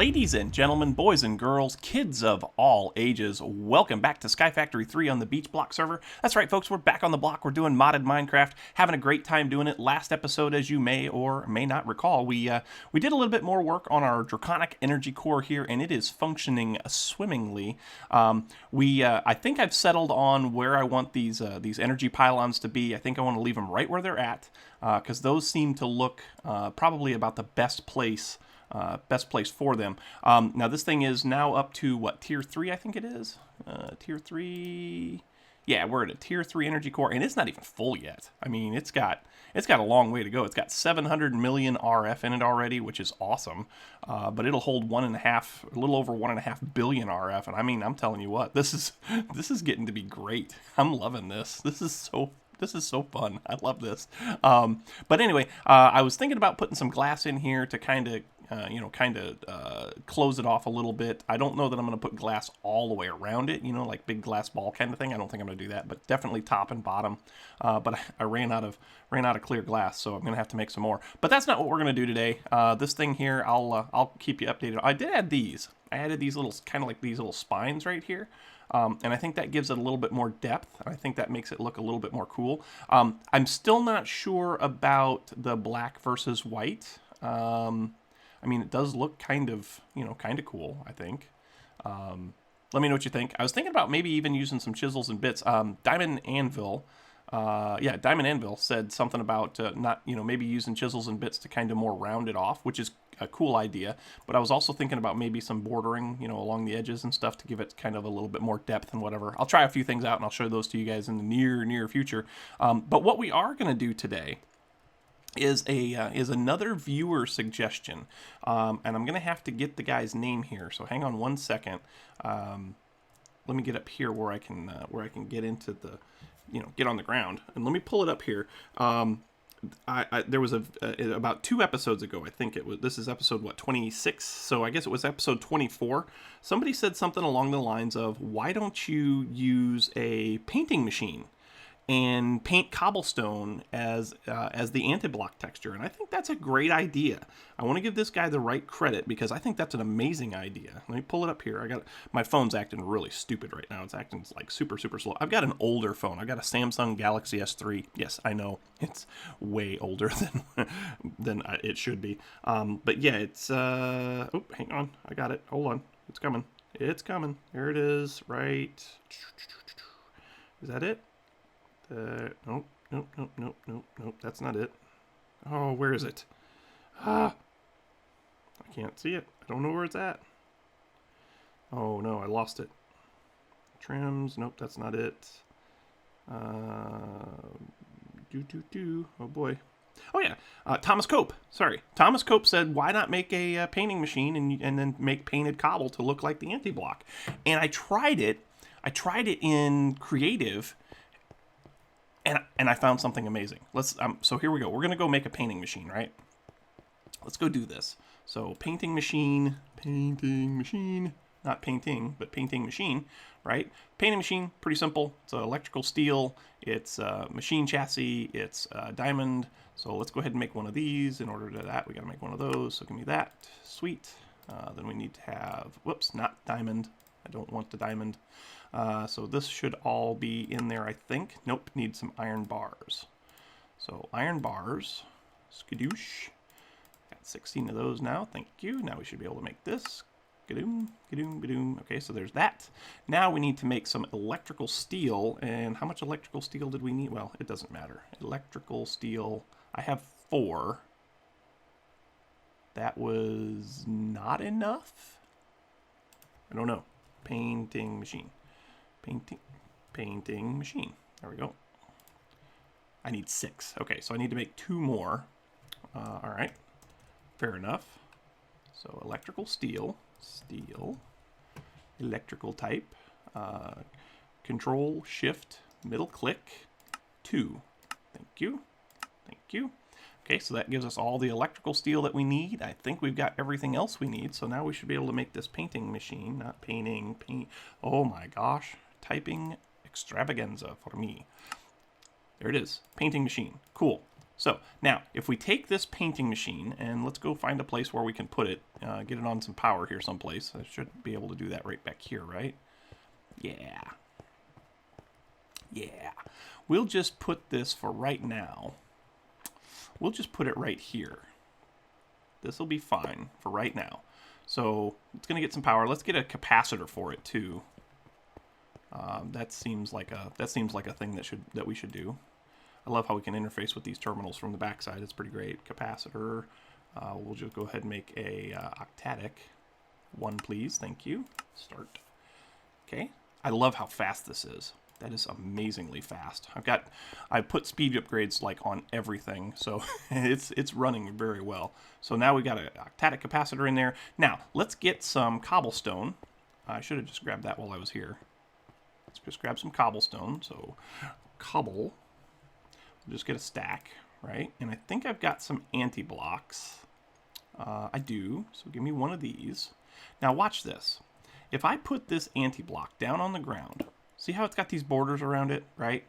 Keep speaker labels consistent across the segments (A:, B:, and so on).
A: Ladies and gentlemen, boys and girls, kids of all ages, welcome back to SkyFactory 3 on the BeachBlock server. That's right, folks, we're back on the block. We're doing modded Minecraft, having a great time doing it. Last episode, as you may or may not recall, we did a little bit more work on our Draconic Energy Core here, and it is functioning swimmingly. I think I've settled on where I want these energy pylons to be. I think I want to leave them right where they're at, because those seem to look probably about the best place for them. Now this thing is now up to what, tier 3 I think it is? Tier 3. Yeah, we're at a tier 3 energy core, and it's not even full yet. I mean, it's got a long way to go. It's got 700 million RF in it already, which is awesome. But it'll hold a little over 1.5 billion RF, and I mean, I'm telling you what, this is getting to be great. I'm loving this. This is so fun. I love this. But anyway, I was thinking about putting some glass in here to kind of close it off a little bit. I don't know that I'm going to put glass all the way around it, like big glass ball kind of thing. I don't think I'm going to do that, but definitely top and bottom. But I ran out of clear glass, so I'm going to have to make some more. But that's not what we're going to do today. This thing here, I'll keep you updated. I did add these. I added these little, kind of like these little spines right here. And I think that gives it a little bit more depth. I think that makes it look a little bit more cool. I'm still not sure about the black versus white. I mean, it does look kind of cool, I think. Let me know what you think. I was thinking about maybe even using some chisels and bits. Diamond Anvil said something about maybe using chisels and bits to kind of more round it off, which is a cool idea. But I was also thinking about maybe some bordering, along the edges and stuff to give it kind of a little bit more depth and whatever. I'll try a few things out and I'll show those to you guys in the near future. But what we are going to do today is another viewer suggestion, and I'm gonna have to get the guy's name here. So hang on one second. Let me get up here where I can get into the, get on the ground, and let me pull it up here. There was about 2 episodes ago, I think it was. This is episode 26. So I guess it was episode 24. Somebody said something along the lines of, "Why don't you use a painting machine and paint cobblestone as the anti-block texture?" And I think that's a great idea. I want to give this guy the right credit because I think that's an amazing idea. Let me pull it up here. My phone's acting really stupid right now. It's acting like super slow. I've got an older phone. I've got a Samsung Galaxy S3. Yes, I know it's way older than it should be. But yeah, it's oh, hang on. I got it. Hold on. It's coming. It's coming. There it is. Right. Is that it? Nope, that's not it. Oh, where is it? I can't see it. I don't know where it's at. Oh no, I lost it. Trims, nope, that's not it. Oh boy. Oh yeah, Thomas Cope. Sorry, Thomas Cope said, "Why not make a painting machine and then make painted cobble to look like the anti-block?" And I tried it. I tried it in creative. And I found something amazing. So here we go. We're going to go make a painting machine, right? Let's go do this. So painting machine, not painting, but painting machine, right? Painting machine, pretty simple. It's electrical steel. It's machine chassis. It's diamond. So let's go ahead and make one of these. In order to that, we got to make one of those. So give me that. Sweet. Then we need to have, whoops, not diamond. I don't want the diamond. So this should all be in there, I think. Nope, need some iron bars. So iron bars, skadoosh. Got 16 of those now, thank you. Now we should be able to make this. Gadoom, gadoom, gadoom. Okay, so there's that. Now we need to make some electrical steel. And how much electrical steel did we need? Well, it doesn't matter. Electrical steel, I have 4. That was not enough? I don't know. Painting machine. Painting machine. There we go. I need 6. Okay, so I need to make 2 more. All right. Fair enough. So electrical steel. Electrical type. Control, shift, middle click. 2. Thank you. Okay, so that gives us all the electrical steel that we need. I think we've got everything else we need. So now we should be able to make this painting machine. Not painting. Oh my gosh. Typing extravaganza for me. There it is. Painting machine. Cool. So now, if we take this painting machine, and let's go find a place where we can put it, get it on some power here someplace. I should be able to do that right back here, right? Yeah. Yeah. We'll just put this for right now. We'll just put it right here. This will be fine for right now. So it's going to get some power. Let's get a capacitor for it too. That seems like a thing that we should do. I love how we can interface with these terminals from the backside. It's pretty great. Capacitor. We'll just go ahead and make a octatic. 1, please. Thank you. Start. Okay. I love how fast this is. That is amazingly fast. I put speed upgrades like on everything, so it's running very well. So now we got an octatic capacitor in there. Now let's get some cobblestone. I should have just grabbed that while I was here. Let's just grab some cobblestone. So cobble. We'll just get a stack, right? And I think I've got some anti-blocks. I do. So give me one of these. Now watch this. If I put this anti-block down on the ground. See how it's got these borders around it, right?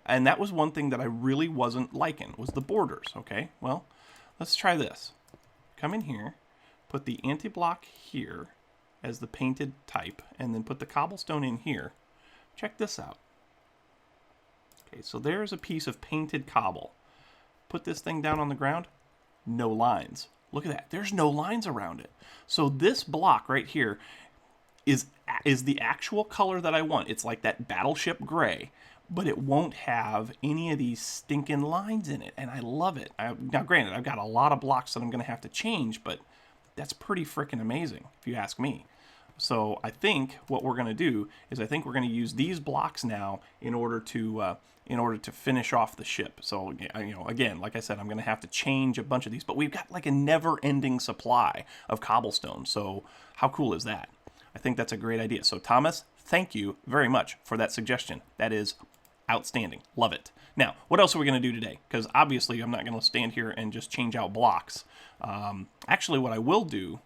A: And that was one thing that I really wasn't liking, was the borders, okay? Well, let's try this. Come in here, put the anti-block here as the painted type, and then put the cobblestone in here. Check this out. Okay, so there's a piece of painted cobble. Put this thing down on the ground, no lines. Look at that, there's no lines around it. So this block right here is the actual color that I want. It's like that battleship gray, but it won't have any of these stinking lines in it, and I love it. Now, granted, I've got a lot of blocks that I'm going to have to change, but that's pretty freaking amazing, if you ask me. So I think what we're going to do is I think we're going to use these blocks now in order to finish off the ship. So, you know, again, like I said, I'm going to have to change a bunch of these, but we've got like a never-ending supply of cobblestone. So how cool is that? I think that's a great idea. So Thomas, thank you very much for that suggestion. That is outstanding. Love it. Now, what else are we going to do today? Because obviously I'm not going to stand here and just change out blocks. Actually, what I will do...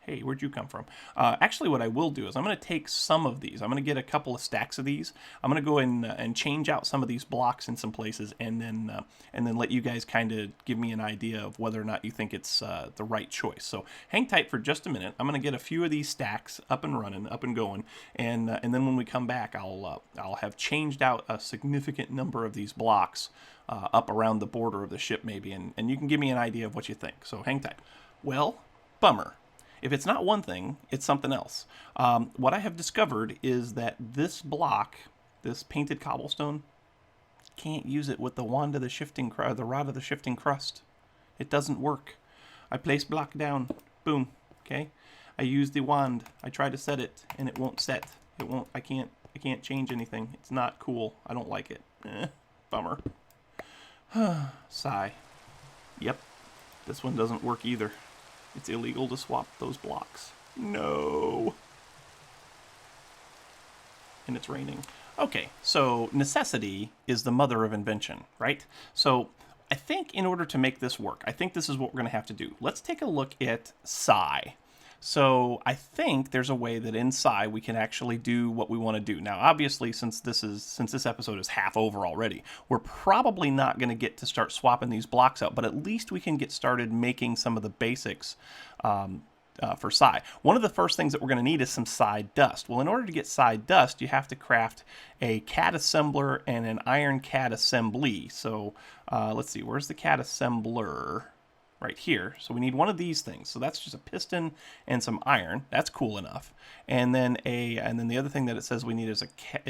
A: Hey, where'd you come from? Actually, what I will do is I'm going to take some of these. I'm going to get a couple of stacks of these. I'm going to go in and change out some of these blocks in some places, and then let you guys kind of give me an idea of whether or not you think it's the right choice. So hang tight for just a minute. I'm going to get a few of these stacks up and running, up and going, and then when we come back, I'll have changed out a significant number of these blocks up around the border of the ship, maybe, and you can give me an idea of what you think. So hang tight. Well, bummer. If it's not one thing, it's something else. What I have discovered is that this block, this painted cobblestone, can't use it with the wand of the rod of the shifting crust. It doesn't work. I place block down, boom. Okay. I use the wand. I try to set it, and it won't set. It won't. I can't change anything. It's not cool. I don't like it. Bummer. Sigh. Yep. This one doesn't work either. It's illegal to swap those blocks. No. And it's raining. Okay, so necessity is the mother of invention, right? So I think in order to make this work, I think this is what we're going to have to do. Let's take a look at Sky. So I think there's a way that in Sky we can actually do what we want to do. Now, obviously, since this episode is half over already, we're probably not going to get to start swapping these blocks out, but at least we can get started making some of the basics for Sky. One of the first things that we're going to need is some Sky dust. Well, in order to get Sky dust, you have to craft a CAD assembler and an iron CAD assembly. So let's see, where's the CAD assembler? Right here. So we need one of these things. So that's just a piston and some iron. That's cool enough. And then the other thing that it says we need is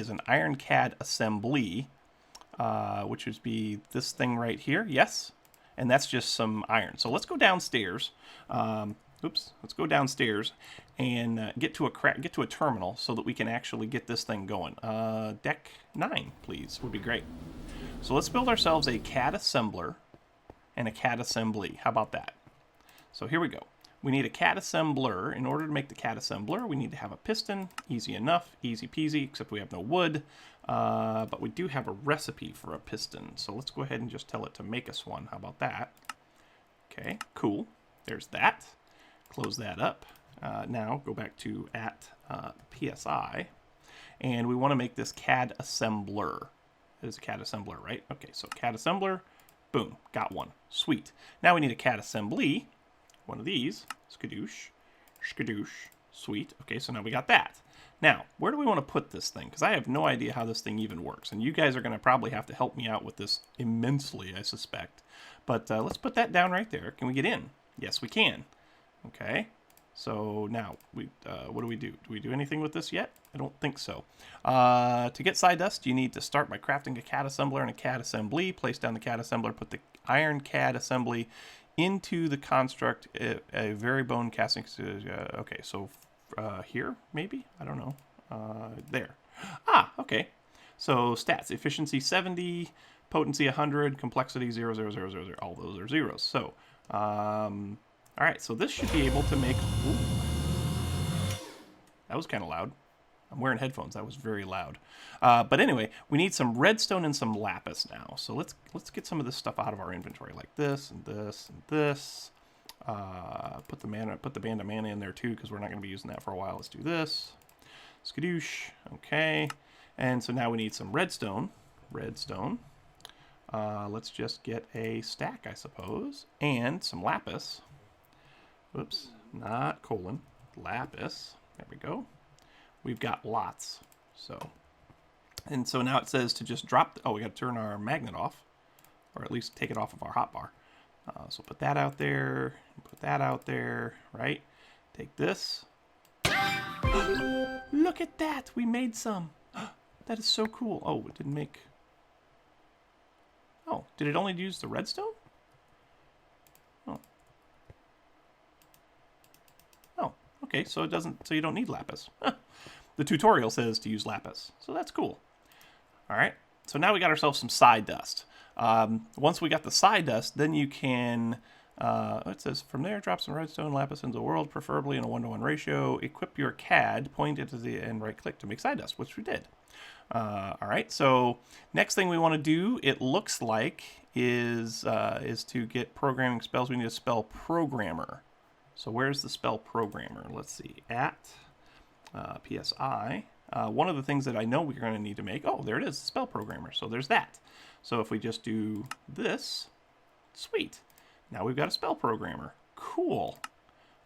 A: an iron CAD assembly, which would be this thing right here. Yes. And that's just some iron. So let's go downstairs. Let's go downstairs and get to a terminal so that we can actually get this thing going. Deck 9, please, would be great. So let's build ourselves a CAD assembler and a CAD assembly. How about that? So here we go. We need a CAD assembler. In order to make the CAD assembler, we need to have a piston. Easy enough, easy peasy, except we have no wood. But we do have a recipe for a piston. So let's go ahead and just tell it to make us one. How about that? Okay, cool. There's that. Close that up. Now go back to PSI. And we want to make this CAD assembler. It is a CAD assembler, right? Okay, so CAD assembler. Boom, got one. Sweet. Now we need a CAD assembly. One of these. Skadoosh. Skadoosh. Sweet. Okay, so now we got that. Now, where do we want to put this thing? Because I have no idea how this thing even works. And you guys are going to probably have to help me out with this immensely, I suspect. But let's put that down right there. Can we get in? Yes, we can. Okay. So now, what do we do? Do we do anything with this yet? I don't think so. To get side dust, you need to start by crafting a CAD assembler and a CAD assembly. Place down the CAD assembler, put the iron CAD assembly into the construct, a very bone casting. Okay, so here, maybe? I don't know. There. Ah, okay. So stats, efficiency 70, potency 100, complexity 0, 0, 0, 0, 0. All those are zeros. So, all right, so this should be able to make... Ooh. That was kind of loud. I'm wearing headphones. That was very loud. But anyway, we need some redstone and some lapis now. So let's get some of this stuff out of our inventory, like this and this and this. Put the band of mana in there too, because we're not going to be using that for a while. Let's do this. Skadoosh. Okay. And so now we need some redstone. Redstone. Let's just get a stack, I suppose, and some lapis. Whoops, not colon, lapis. There we go. We've got lots. And so now it says to just drop, we got to turn our magnet off, or at least take it off of our hotbar. So put that out there, put that out there, right? Take this. Look at that, we made some. That is so cool. Oh, it didn't make, oh, did it only use the redstone? Oh. Oh, okay, so it doesn't, so you don't need lapis. The tutorial says to use lapis, so that's cool. All right, so now we got ourselves some side dust. Once we got the side dust, then you can, it says, from there, drop some redstone lapis into the world, preferably in a 1-to-1 ratio. Equip your CAD, point it to the and right-click to make side dust, which we did. All right, so next thing we want to do, it looks like, is to get programming spells. We need to spell programmer. So where's the spell programmer? Let's see, at PSI. One of the things that I know we're going to need to make, oh, there it is, spell programmer. So there's that. So if we just do this, sweet. Now we've got a spell programmer. Cool.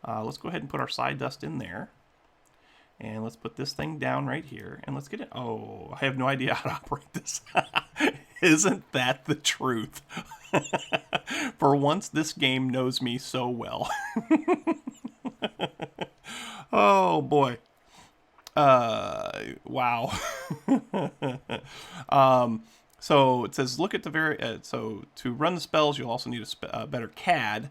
A: Let's go ahead and put our side dust in there. And let's put this thing down right here. And let's get it. Oh, I have no idea how to operate this. Isn't that the truth? For once, this game knows me so well. Oh, boy. Wow. So it says, look at the very, so to run the spells, you'll also need a better CAD.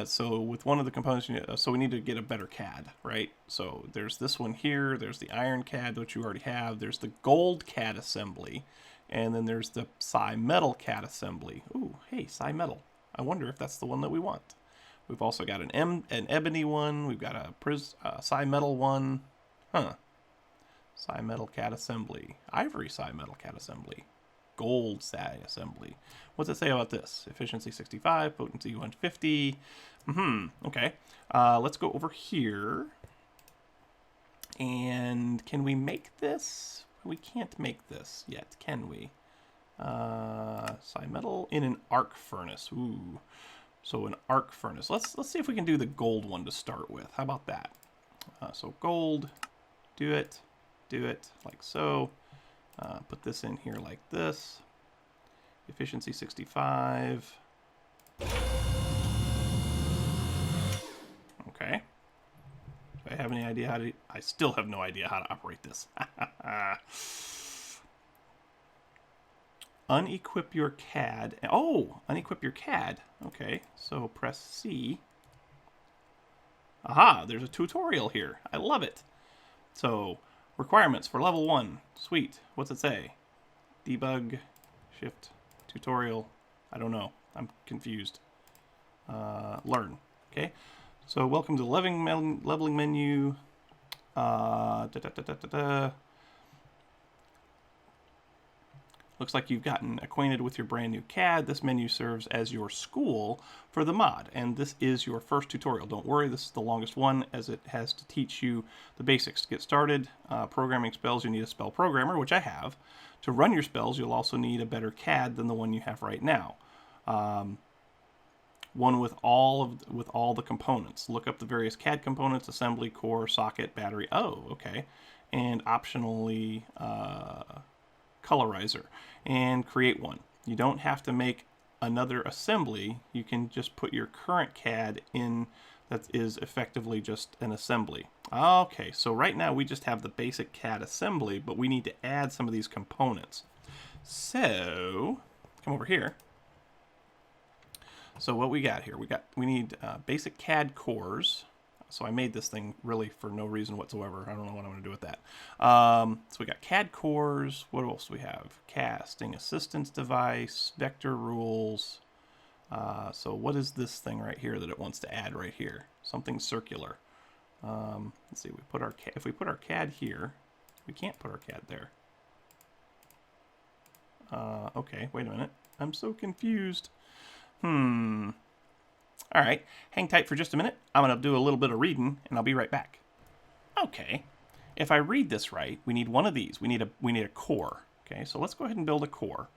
A: So with one of the components, so we need to get a better CAD, right? So there's this one here, there's the iron CAD, which you already have, there's the gold CAD assembly, and then there's the Psy metal CAD assembly. Ooh, hey, Psy metal. I wonder if that's the one that we want. We've also got an ebony one, we've got a Psy metal one. Huh. Psy metal CAD assembly. Ivory Psy metal CAD assembly. Gold Psy assembly. What's it say about this? Efficiency 65, potency 150. Okay. Let's go over here. And can we make this? We can't make this yet, can we? Psy metal in an arc furnace. Ooh. So an arc furnace. Let's see if we can do the gold one to start with. How about that? So gold. Do it like so. Put this in here like this. Efficiency 65. Okay. Do I have any idea how to... I still have no idea how to operate this. Unequip your CAD. Oh, unequip your CAD. Okay, so press C. Aha, there's a tutorial here. I love it. So... requirements for level 1. Sweet. What's it say? Debug, shift, tutorial. I don't know. I'm confused. Learn. Okay. So welcome to the leveling menu. Looks like you've gotten acquainted with your brand new CAD. This menu serves as your school for the mod, and this is your first tutorial. Don't worry, this is the longest one, as it has to teach you the basics. To get started, programming spells, you need a spell programmer, which I have. To run your spells, you'll also need a better CAD than the one you have right now. One with all the components. Look up the various CAD components: assembly, core, socket, battery. Oh, okay. And optionally colorizer, and create one. You don't have to make another assembly. You can just put your current CAD in that is effectively just an assembly. Okay, so right now we just have the basic CAD assembly, but we need to add some of these components. So come over here. So what we got here, we need basic CAD cores. So I made this thing really for no reason whatsoever. I don't know what I'm going to do with that. So we got CAD cores. What else do we have? Casting assistance device, vector rules. So what is this thing right here that it wants to add right here? Something circular. Let's see. If we put our CAD here, we can't put our CAD there. Okay, wait a minute. I'm so confused. All right, hang tight for just a minute. I'm going to do a little bit of reading, and I'll be right back. Okay, if I read this right, we need one of these. We need a core. Okay, so let's go ahead and build a core.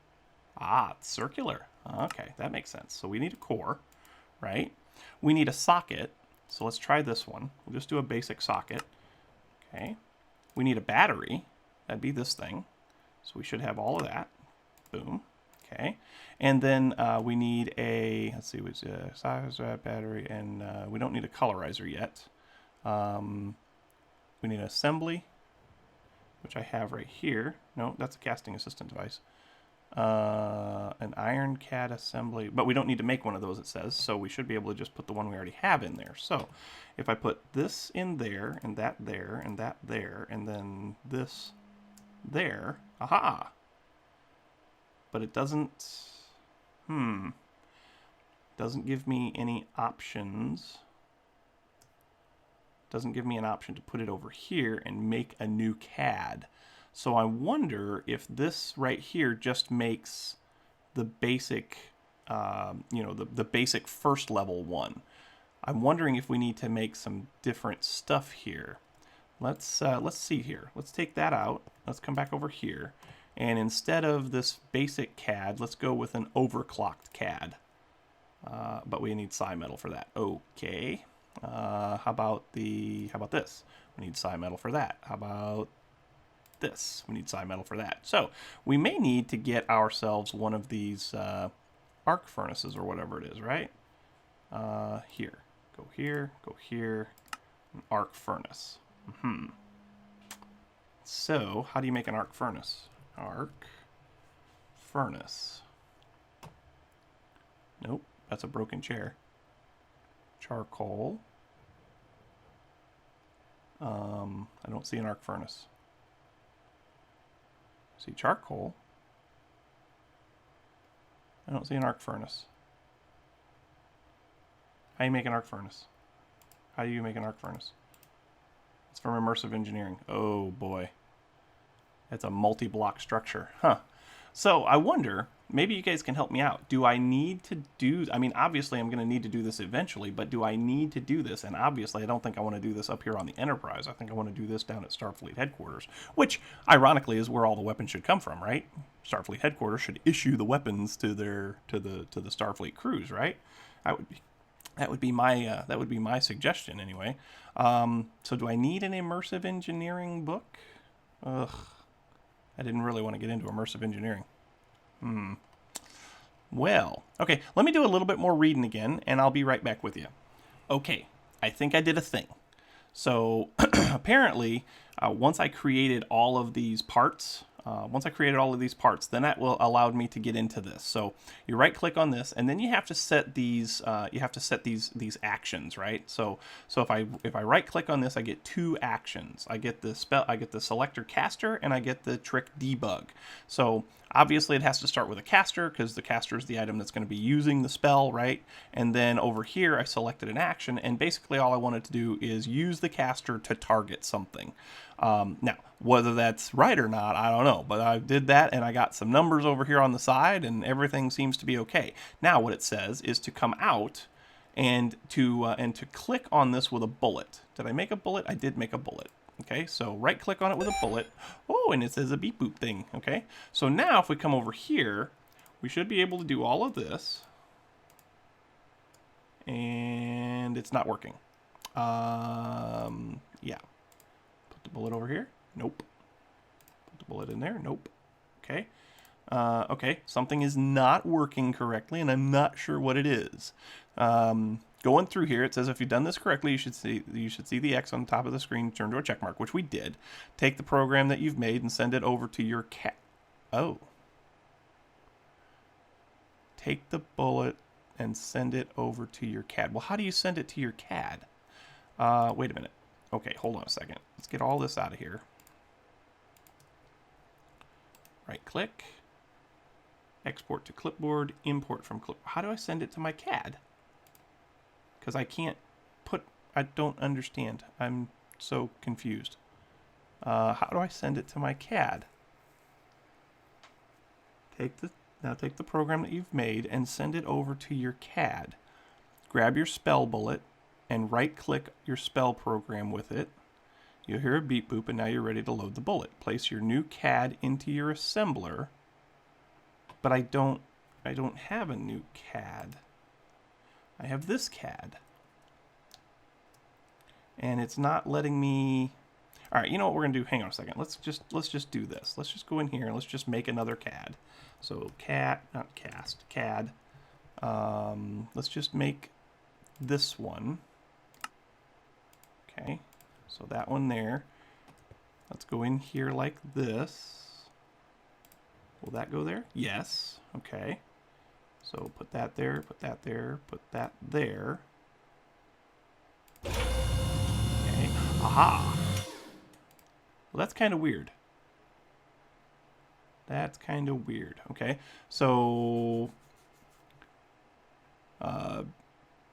A: It's circular. Okay, that makes sense. So we need a core, right? We need a socket. So let's try this one. We'll just do a basic socket. Okay, we need a battery. That'd be this thing. So we should have all of that. Boom. Okay, and then we need a, let's see, what's size battery, and we don't need a colorizer yet. We need an assembly, which I have right here. No, that's a casting assistant device. An iron CAD assembly, but we don't need to make one of those, it says, so we should be able to just put the one we already have in there. So if I put this in there, and that there, and that there, and then this there, aha! But it doesn't give me any options. Doesn't give me an option to put it over here and make a new CAD. So I wonder if this right here just makes the basic, the basic first level one. I'm wondering if we need to make some different stuff here. Let's see here. Let's take that out. Let's come back over here. And instead of this basic CAD, let's go with an overclocked CAD. But we need Psi metal for that. Okay. How about this? We need Psi metal for that. How about this? We need Psi metal for that. So we may need to get ourselves one of these arc furnaces or whatever it is, right? Here. Go here. Go here. An arc furnace. So how do you make an arc furnace? Arc furnace. Nope, that's a broken chair. Charcoal. I don't see an arc furnace. See charcoal. I don't see an arc furnace. How do you make an arc furnace? How do you make an arc furnace? It's from immersive engineering. Oh boy. It's a multi-block structure. Huh. So I wonder, maybe you guys can help me out. Do I need to do, I mean, obviously I'm going to need to do this eventually, but do I need to do this? And obviously I don't think I want to do this up here on the Enterprise. I think I want to do this down at Starfleet headquarters, which ironically is where all the weapons should come from, right? Starfleet headquarters should issue the weapons to the Starfleet crews, right? That would be my suggestion anyway. So do I need an immersive engineering book? Ugh. I didn't really want to get into immersive engineering. Well, okay, let me do a little bit more reading again, and I'll be right back with you. Okay, I think I did a thing. So apparently, once I created all of these parts, then that will allow me to get into this. So you right click on this, and then you have to set these. These actions, right? So if I right click on this, I get two actions. I get the selector caster, and I get the trick debug. So obviously it has to start with a caster because the caster is the item that's going to be using the spell, right? And then over here I selected an action, and basically all I wanted to do is use the caster to target something. Now, whether that's right or not, I don't know, but I did that and I got some numbers over here on the side and everything seems to be okay. Now what it says is to come out and to click on this with a bullet. Did I make a bullet? I did make a bullet. Okay, so right click on it with a bullet. Oh, and it says a beep boop thing. Okay, so now if we come over here, we should be able to do all of this. and it's not working. Yeah. Put the bullet over here. Nope. Put the bullet in there. Nope. Okay. Okay, something is not working correctly, and I'm not sure what it is. Going through here, it says if you've done this correctly, you should see the X on the top of the screen turn to a check mark, which we did. Take the program that you've made and send it over to your CAD. Oh. Take the bullet and send it over to your CAD. Well, how do you send it to your CAD? Wait a minute. Okay, hold on a second. Let's get all this out of here. Right click. Export to clipboard, import from clipboard. How do I send it to my CAD? Because I can't I don't understand. I'm so confused. How do I send it to my CAD? Now take the program that you've made and send it over to your CAD. Grab your spell bullet and right click your spell program with it. You'll hear a beep boop and now you're ready to load the bullet. Place your new CAD into your assembler. But I don't have a new CAD. I have this CAD. And it's not letting me. All right, you know what we're going to do? Hang on a second. Let's just do this. Let's just go in here and let's just make another CAD. So CAD. Let's just make this one. Okay. So that one there. Let's go in here like this. Will that go there? Yes. Okay. So put that there, put that there, put that there. Okay. Aha! Well, that's kind of weird. That's kind of weird. Okay. So,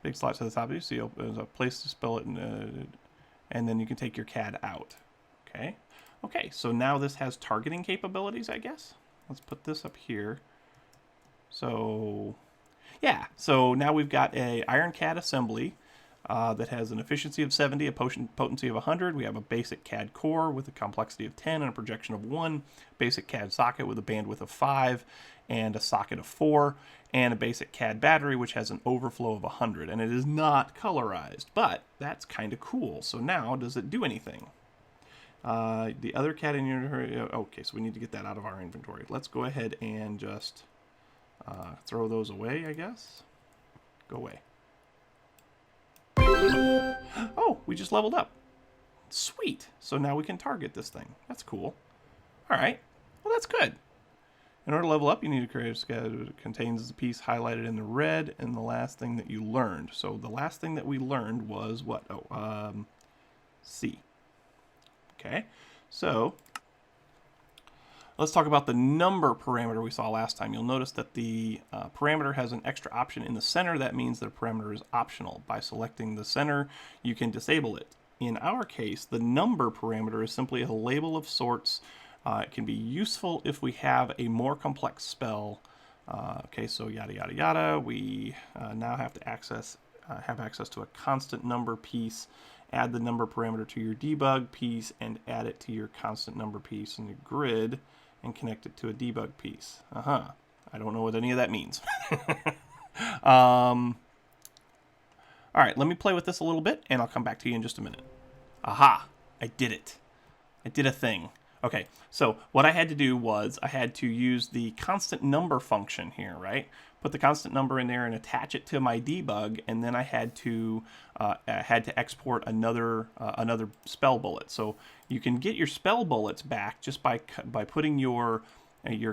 A: big slot to the top of you. So there's a place to spell it, and then you can take your CAD out. Okay. Okay. So now this has targeting capabilities, I guess. Let's put this up here. So, yeah. So now we've got a Iron CAD assembly that has an efficiency of 70, a potency of 100. We have a basic CAD core with a complexity of 10 and a projection of 1. Basic CAD socket with a bandwidth of 5 and a socket of 4. And a basic CAD battery which has an overflow of 100. And it is not colorized, but that's kind of cool. So now, does it do anything? The other CAD in your... Okay, so we need to get that out of our inventory. Let's go ahead and just throw those away, I guess. Go away. Oh, we just leveled up. Sweet. So now we can target this thing. That's cool. All right. Well, that's good. In order to level up, you need to create a schedule that contains the piece highlighted in the red and the last thing that you learned. So the last thing that we learned was what? Oh, C. Okay, so let's talk about the number parameter we saw last time. You'll notice that the parameter has an extra option in the center. That means the parameter is optional. By selecting the center, you can disable it. In our case, the number parameter is simply a label of sorts. It can be useful if we have a more complex spell. Okay, so yada, yada, yada. We now have to have access to a constant number piece. Add the number parameter to your debug piece and add it to your constant number piece in your grid and connect it to a debug piece. I don't know what any of that means. All right, let me play with this a little bit and I'll come back to you in just a minute. Aha, I did it. I did a thing. Okay, so what I had to do was I had to use the constant number function here, right? Put the constant number in there and attach it to my debug, and then I had to export another spell bullet. So you can get your spell bullets back just by putting your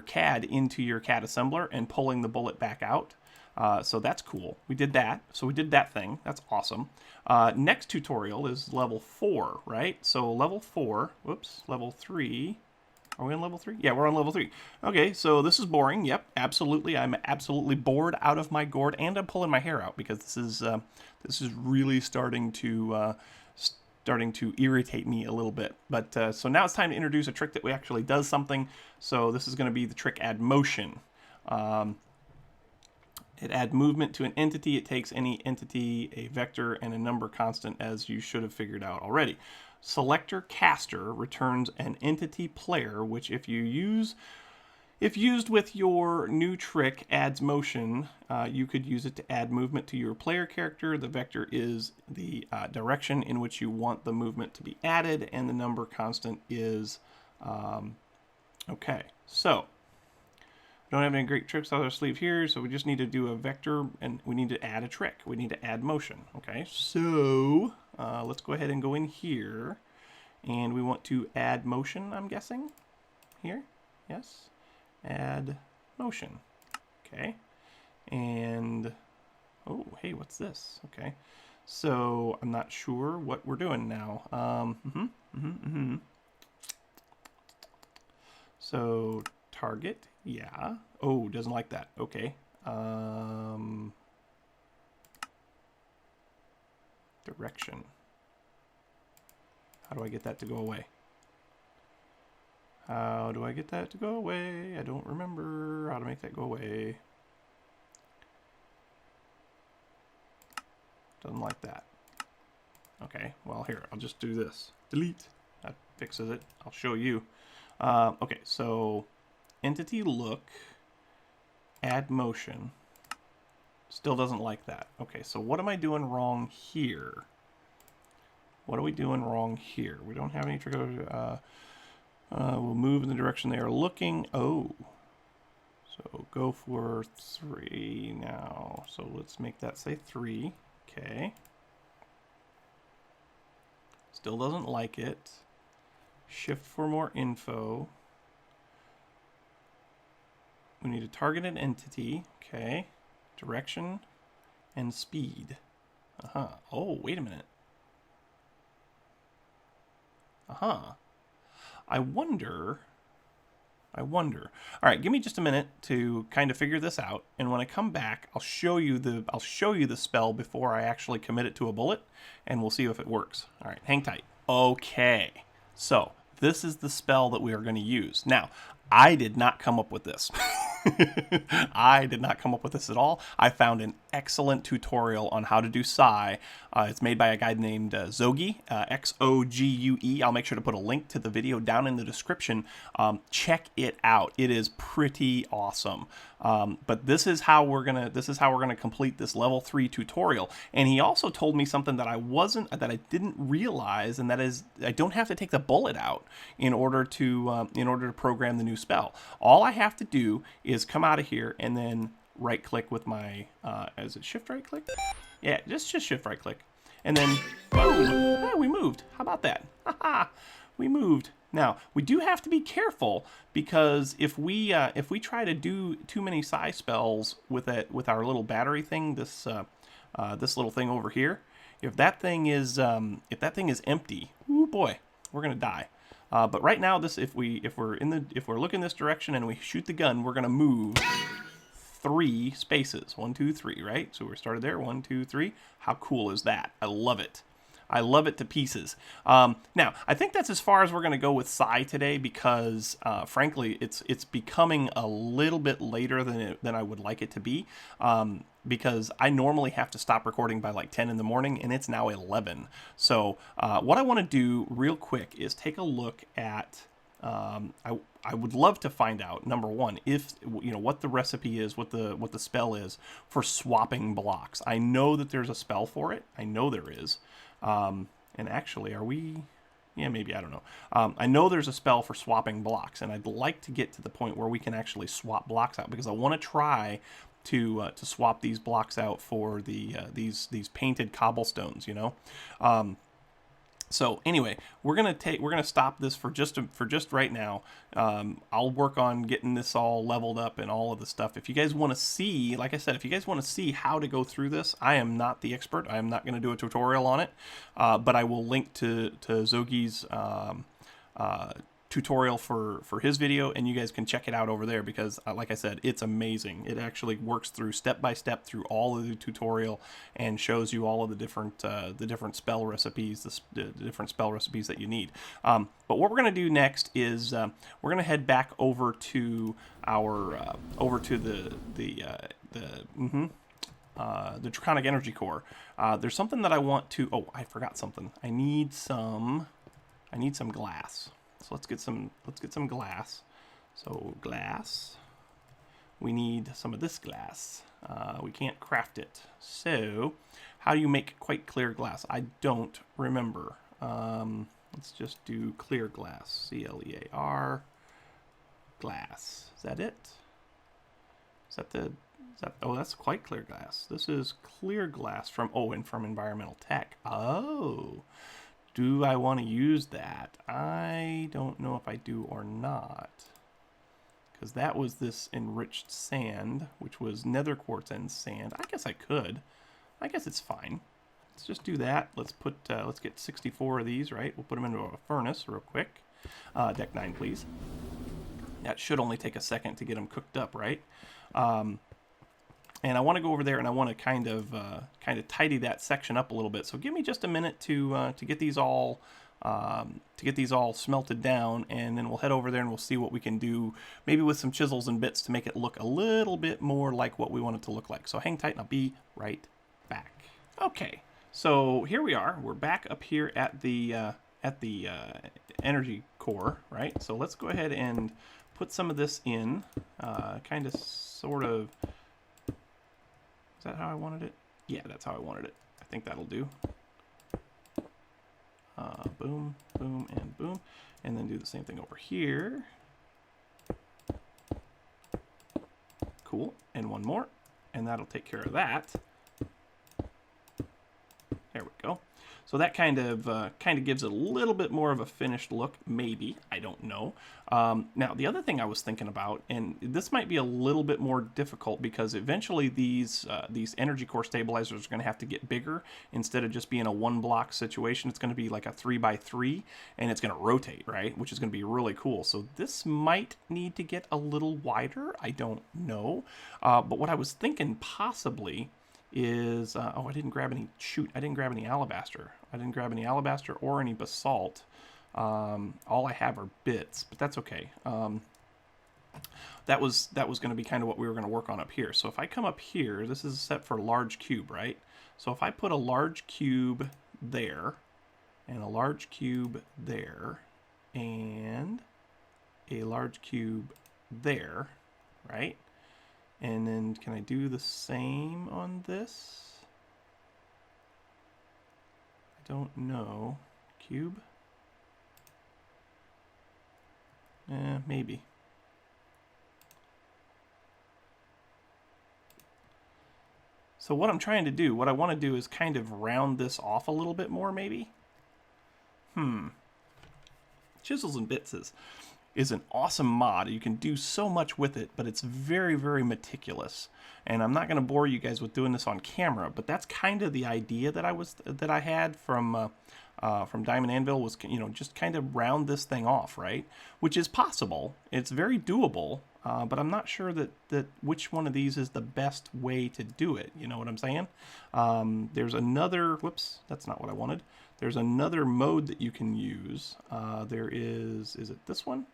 A: CAD into your CAD assembler and pulling the bullet back out. So that's cool. We did that. So we did that thing. That's awesome. Next tutorial is level 4, right? So level 4, whoops, level 3. Are we on level 3? Yeah, we're on level 3. Okay, so this is boring. Yep, absolutely. I'm absolutely bored out of my gourd, and I'm pulling my hair out because this is really starting to irritate me a little bit. But so now it's time to introduce a trick that actually does something. So this is going to be the trick add motion. It adds movement to an entity. It takes any entity, a vector, and a number constant, as you should have figured out already. Selector caster returns an entity player, which if you use If used with your new trick, adds motion, you could use it to add movement to your player character. The vector is the direction in which you want the movement to be added, and the number constant is, okay. So, we don't have any great tricks on our sleeve here, so we just need to do a vector, and we need to add a trick. We need to add motion, okay? So, let's go ahead and go in here, and we want to add motion, I'm guessing, here, yes? Add motion. Okay. And, oh, hey, what's this? Okay. So, I'm not sure what we're doing now. So, target, yeah. Oh, doesn't like that. Okay. Direction. How do I get that to go away? How do I get that to go away? I don't remember how to make that go away. Doesn't like that. Okay, well here, I'll just do this. Delete. That fixes it. I'll show you. Okay, so entity look, add motion. Still doesn't like that. Okay, so what am I doing wrong here? What are we doing wrong here? We don't have any trigger. We'll move in the direction they are looking. Oh. So go for 3 now. So let's make that say 3. Okay. Still doesn't like it. Shift for more info. We need to target an entity. Okay. Direction and speed. Oh, wait a minute. I wonder. All right, give me just a minute to kind of figure this out, and when I come back, I'll show you the spell before I actually commit it to a bullet, and we'll see if it works. All right, hang tight. Okay, so this is the spell that we are going to use. Now, I did not come up with this. I did not come up with this at all. I found an excellent tutorial on how to do Psy. It's made by a guy named Zogie, Xogue. I'll make sure to put a link to the video down in the description. Check it out. It is pretty awesome. But this is how we're gonna complete this level 3 tutorial. And he also told me something that I didn't realize, and that is I don't have to take the bullet out in order to program the new spell. All I have to do is come out of here and then right click with my is it shift right click? Yeah, just shift right click. And then boom, yeah, we moved. How about that? We moved. Now, we do have to be careful, because if we try to do too many Psy spells with our little battery thing, this little thing over here, if that thing is empty, oh boy, we're gonna die. But right now, if we're looking this direction and we shoot the gun, we're gonna move 3 spaces. 1, 2, 3, right? So we started there. 1, 2, 3. How cool is that? I love it. I love it to pieces. Now, I think that's as far as we're going to go with Psy today, because, frankly, it's becoming a little bit later than I would like it to be, because I normally have to stop recording by like 10 in the morning, and it's now 11. So what I want to do real quick is take a look at, I would love to find out, number one, if what the recipe is, what the spell is for swapping blocks. I know that there's a spell for it. I know there is. And actually, are we? Yeah, maybe, I don't know. I know there's a spell for swapping blocks, and I'd like to get to the point where we can actually swap blocks out, because I want to try to swap these blocks out for these painted cobblestones, So anyway, we're gonna stop this for just right now. I'll work on getting this all leveled up and all of the stuff. If you guys want to see, like I said, if you guys want to see how to go through this, I am not the expert. I am not going to do a tutorial on it, but I will link to Zogie's tutorial for his video, and you guys can check it out over there, because like I said, it's amazing. It actually works through step by step through all of the tutorial and shows you all of the different spell recipes, the different spell recipes that you need. But what we're going to do next is we're going to head back over to our the Draconic Energy Core. There's something that I want to. Oh, I forgot something. I need some glass. So let's get some glass. So glass. We need some of this glass. We can't craft it. So how do you make quite clear glass? I don't remember. Let's just do clear glass. C-L-E-A-R. Glass. Is that it? Oh, that's quite clear glass. This is clear glass from, and from environmental tech. Oh, do I want to use that? I don't know if I do or not. Because that was this enriched sand, which was nether quartz and sand. I guess I could. I guess it's fine. Let's just do that. Let's get 64 of these, right? We'll put them into a furnace real quick. Deck 9, please. That should only take a second to get them cooked up, right? And I want to go over there and I want to kind of tidy that section up a little bit. So give me just a minute to get these all smelted down, and then we'll head over there and we'll see what we can do, maybe with some chisels and bits to make it look a little bit more like what we want it to look like. So hang tight and I'll be right back. Okay, so here we are. We're back up here at the energy core, right? So let's go ahead and put some of this in, kind of, sort of. Is that how I wanted it? Yeah, that's how I wanted it. I think that'll do. Boom, boom, and boom. And then do the same thing over here. Cool. And one more. And that'll take care of that. There we go. So that kind of gives it a little bit more of a finished look, maybe. I don't know. Now, the other thing I was thinking about, and this might be a little bit more difficult because eventually these energy core stabilizers are going to have to get bigger. Instead of just being a one block situation, it's going to be like a 3x3, and it's going to rotate, right? Which is going to be really cool. So this might need to get a little wider. I don't know. But what I was thinking possibly is, I didn't grab any alabaster. I didn't grab any alabaster or any basalt. All I have are bits, but that's okay. That was going to be kind of what we were going to work on up here. So if I come up here, this is set for large cube, right? So if I put a large cube there, and a large cube there, and a large cube there, right? And then can I do the same on this? I don't know. Cube? Maybe. So what I'm trying to do, what I want to do is kind of round this off a little bit more, maybe. Chisels and Bits is an awesome mod. You can do so much with it, but it's very, very meticulous. And I'm not going to bore you guys with doing this on camera, but that's kind of the idea that I had from Diamond Anvil was, just kind of round this thing off, right? Which is possible. It's very doable, but I'm not sure that which one of these is the best way to do it. You know what I'm saying? There's another, whoops, that's not what I wanted. There's another mode that you can use. Is it this one?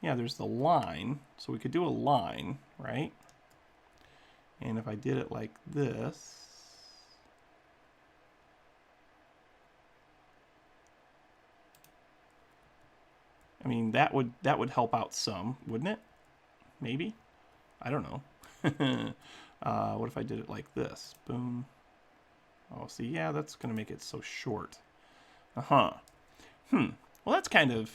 A: Yeah, there's the line. So we could do a line, right? And if I did it like this, I mean, that would help out some, wouldn't it? Maybe? I don't know. What if I did it like this? Boom. Oh, see, yeah, that's going to make it so short. Well, that's kind of,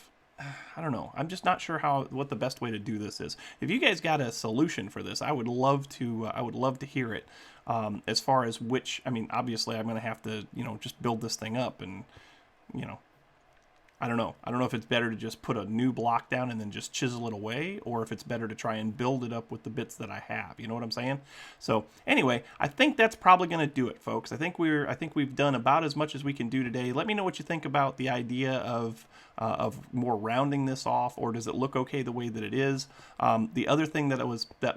A: I don't know. I'm just not sure what the best way to do this is. If you guys got a solution for this, I would love to hear it. As far as which, I mean, obviously I'm going to have to, just build this thing up and, I don't know. I don't know if it's better to just put a new block down and then just chisel it away, or if it's better to try and build it up with the bits that I have. You know what I'm saying? So anyway, I think that's probably going to do it, folks. I think we've done about as much as we can do today. Let me know what you think about the idea of more rounding this off, or does it look okay the way that it is? The other thing that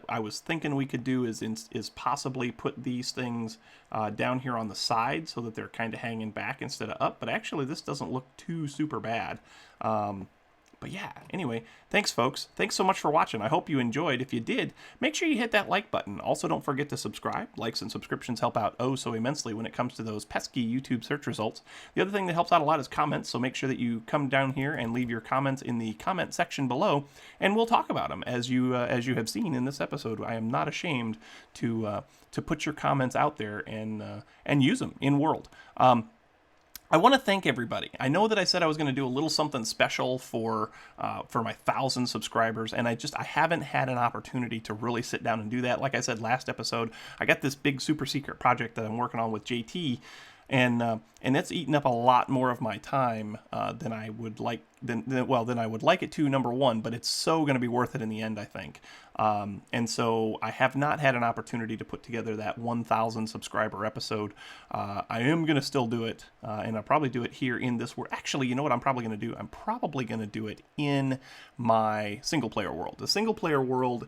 A: I was thinking we could do is possibly put these things down here on the side so that they're kind of hanging back instead of up. But actually, this doesn't look too super bad. But yeah, anyway, thanks folks. Thanks so much for watching. I hope you enjoyed. If you did, make sure you hit that like button. Also, don't forget to subscribe. Likes and subscriptions help out oh so immensely when it comes to those pesky YouTube search results. The other thing that helps out a lot is comments, so make sure that you come down here and leave your comments in the comment section below, and we'll talk about them as you have seen in this episode. I am not ashamed to put your comments out there and use them in world. I want to thank everybody. I know that I said I was going to do a little something special for my 1,000 subscribers, and I haven't had an opportunity to really sit down and do that. Like I said last episode, I got this big super secret project that I'm working on with JT, and it's eaten up a lot more of my time than I would like than I would like it to, number one, but it's so going to be worth it in the end, I think. And so I have not had an opportunity to put together that 1,000 subscriber episode. I am going to still do it, and I'll probably do it here in this world. Actually, you know what I'm probably going to do? I'm probably going to do it in my single player world. The single player world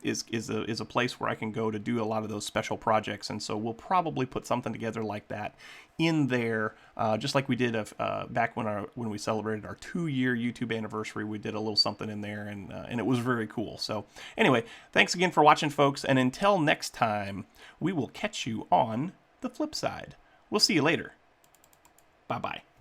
A: is a place where I can go to do a lot of those special projects, and so we'll probably put something together like that in there, just like we did back when we celebrated our 2-year YouTube anniversary. We did a little something in there, and it was very cool. So anyway, thanks again for watching, folks, and until next time, we will catch you on the flip side. We'll see you later. Bye-bye.